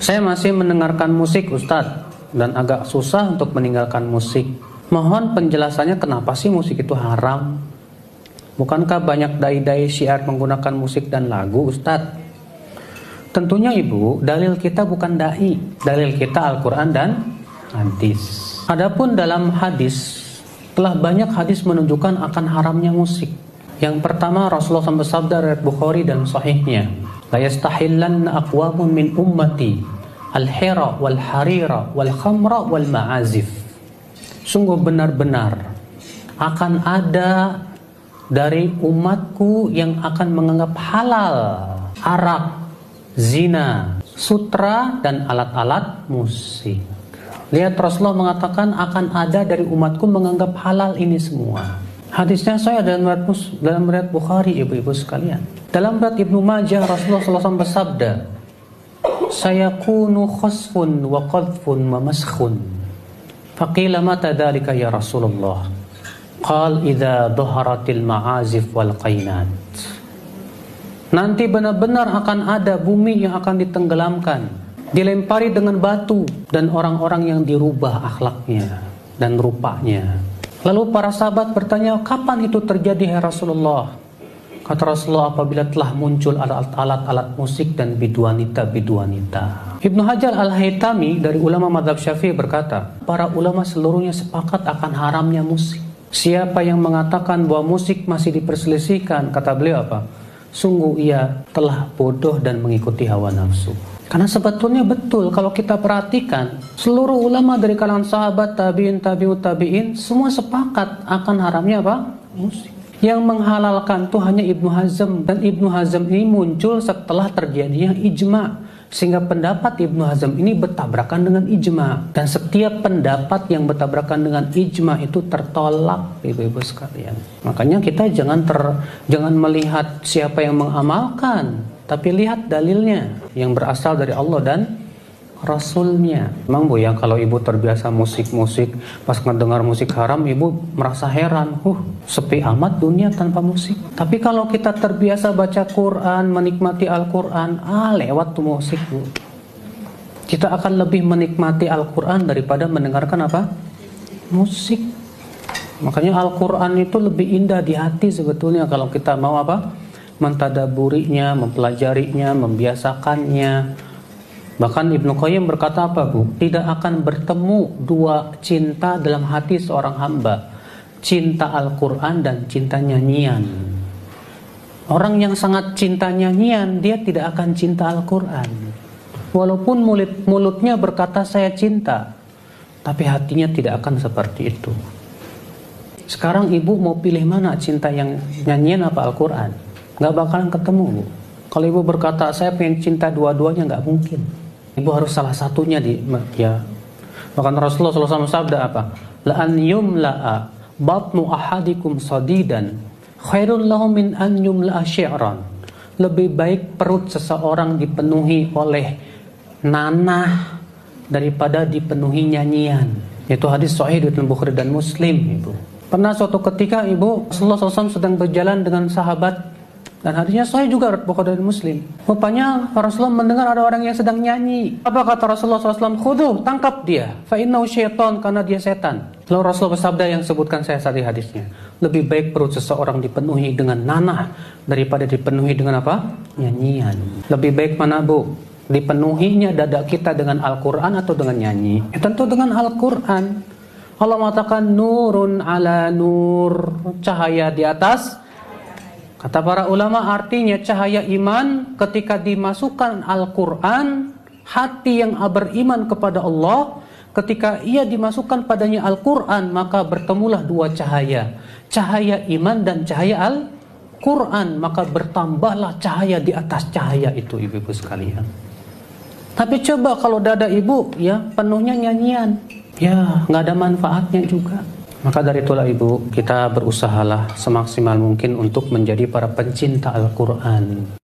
Saya masih mendengarkan musik Ustadz dan agak susah untuk meninggalkan musik. Mohon penjelasannya kenapa sih musik itu haram? Bukankah banyak dai-dai syiar menggunakan musik dan lagu Ustadz? Tentunya Ibu, dalil kita bukan dai, dalil kita Al-Quran dan hadis. Adapun dalam hadis, telah banyak hadis menunjukkan akan haramnya musik. Yang pertama, Rasulullah SAW bersabda riwayat Bukhari dan sahihnya, la yastahillanna aqwamun min ummati al-hira wal harira wal khamra wal ma'azif. Sungguh benar-benar akan ada dari umatku yang akan menganggap halal arak, zina, sutra, dan alat-alat musik. Lihat, Rasulullah mengatakan akan ada dari umatku menganggap halal ini semua. Hadisnya saya dalam riwayat Bukhari, ibu-ibu sekalian. Dalam riwayat Ibnu Majah, Rasulullah SAW bersabda, sayakunu khasfun wa qadfun wa maskhun. Faqila mata dzalika ya Rasulullah? Qal idza dhaharatil ma'azif wal qainat. Nanti benar-benar akan ada bumi yang akan ditenggelamkan, dilempari dengan batu, dan orang-orang yang dirubah akhlaknya dan rupanya. Lalu para sahabat bertanya, kapan itu terjadi ya Rasulullah? Kata Rasulullah, apabila telah muncul alat-alat musik dan biduanita. Ibnu Hajar Al-Haytami dari ulama mazhab Syafi'i berkata, para ulama seluruhnya sepakat akan haramnya musik. Siapa yang mengatakan bahwa musik masih diperselisihkan, kata beliau apa? Sungguh ia telah bodoh dan mengikuti hawa nafsu. Karena sebetulnya betul kalau kita perhatikan, seluruh ulama dari kalangan sahabat, tabi'in, tabi'ut tabi'in, semua sepakat akan haramnya apa? Musik. Yang menghalalkan itu hanya Ibnu Hazm, dan Ibnu Hazm ini muncul setelah terjadinya ijma, sehingga pendapat Ibnu Hazm ini bertabrakan dengan ijma, dan setiap pendapat yang bertabrakan dengan ijma itu tertolak, ibu-ibu sekalian. Makanya kita jangan melihat siapa yang mengamalkan, tapi lihat dalilnya yang berasal dari Allah dan Rasulnya. Memang Bu ya, kalau ibu terbiasa musik-musik, pas ngedengar musik haram, ibu merasa heran, sepi amat dunia tanpa musik. Tapi kalau kita terbiasa baca Quran, menikmati Al-Quran, lewat tuh musik Bu. Kita akan lebih menikmati Al-Quran daripada mendengarkan apa? Musik. Makanya Al-Quran itu lebih indah di hati sebetulnya kalau kita mau apa? Mentadaburinya, mempelajarinya, membiasakannya. Bahkan Ibnu Qayyim berkata apa Bu? Tidak akan bertemu dua cinta dalam hati seorang hamba, cinta Al-Quran dan cinta nyanyian. Orang yang sangat cinta nyanyian, dia tidak akan cinta Al-Quran. Walaupun mulutnya berkata saya cinta, tapi hatinya tidak akan seperti itu. Sekarang ibu mau pilih mana, cinta yang nyanyian apa Al-Quran? Gak bakalan ketemu Bu. Kalau ibu berkata saya pengen cinta dua-duanya, gak mungkin. Ibu harus salah satunya ya. Bahkan Rasulullah SAW sabda apa? La an yumla'a batnu ahadikum sadidan khairun lahu min an yumla'a syi'ran. Lebih baik perut seseorang dipenuhi oleh nanah daripada dipenuhi nyanyian. Itu hadis sahih dari Bukhari dan Muslim, Ibu. Pernah suatu ketika Ibu, Rasulullah SAW sedang berjalan dengan sahabat, dan hadisnya sahih juga Bukhari dan Muslim. Rupanya Rasulullah mendengar ada orang yang sedang nyanyi. Apa kata Rasulullah SAW? Khuduh, tangkap dia. Fa innahu syaitan, karena dia setan. Lalu Rasulullah bersabda yang sebutkan saya tadi hadisnya. Lebih baik perut seseorang dipenuhi dengan nanah daripada dipenuhi dengan apa? Nyanyian. Lebih baik mana Bu? Dipenuhinya dada kita dengan Al-Quran atau dengan nyanyi? Tentu dengan Al-Quran. Allah mengatakan nurun ala nur, cahaya di atas. Kata para ulama artinya cahaya iman ketika dimasukkan Al-Quran, hati yang beriman kepada Allah, ketika ia dimasukkan padanya Al-Quran, maka bertemulah dua cahaya, cahaya iman dan cahaya Al-Quran, maka bertambahlah cahaya di atas cahaya itu, ibu-ibu sekalian. Tapi coba kalau dada ibu ya penuhnya nyanyian, ya nggak ada manfaatnya juga. Maka dari itulah Ibu, kita berusahalah semaksimal mungkin untuk menjadi para pencinta Al-Quran.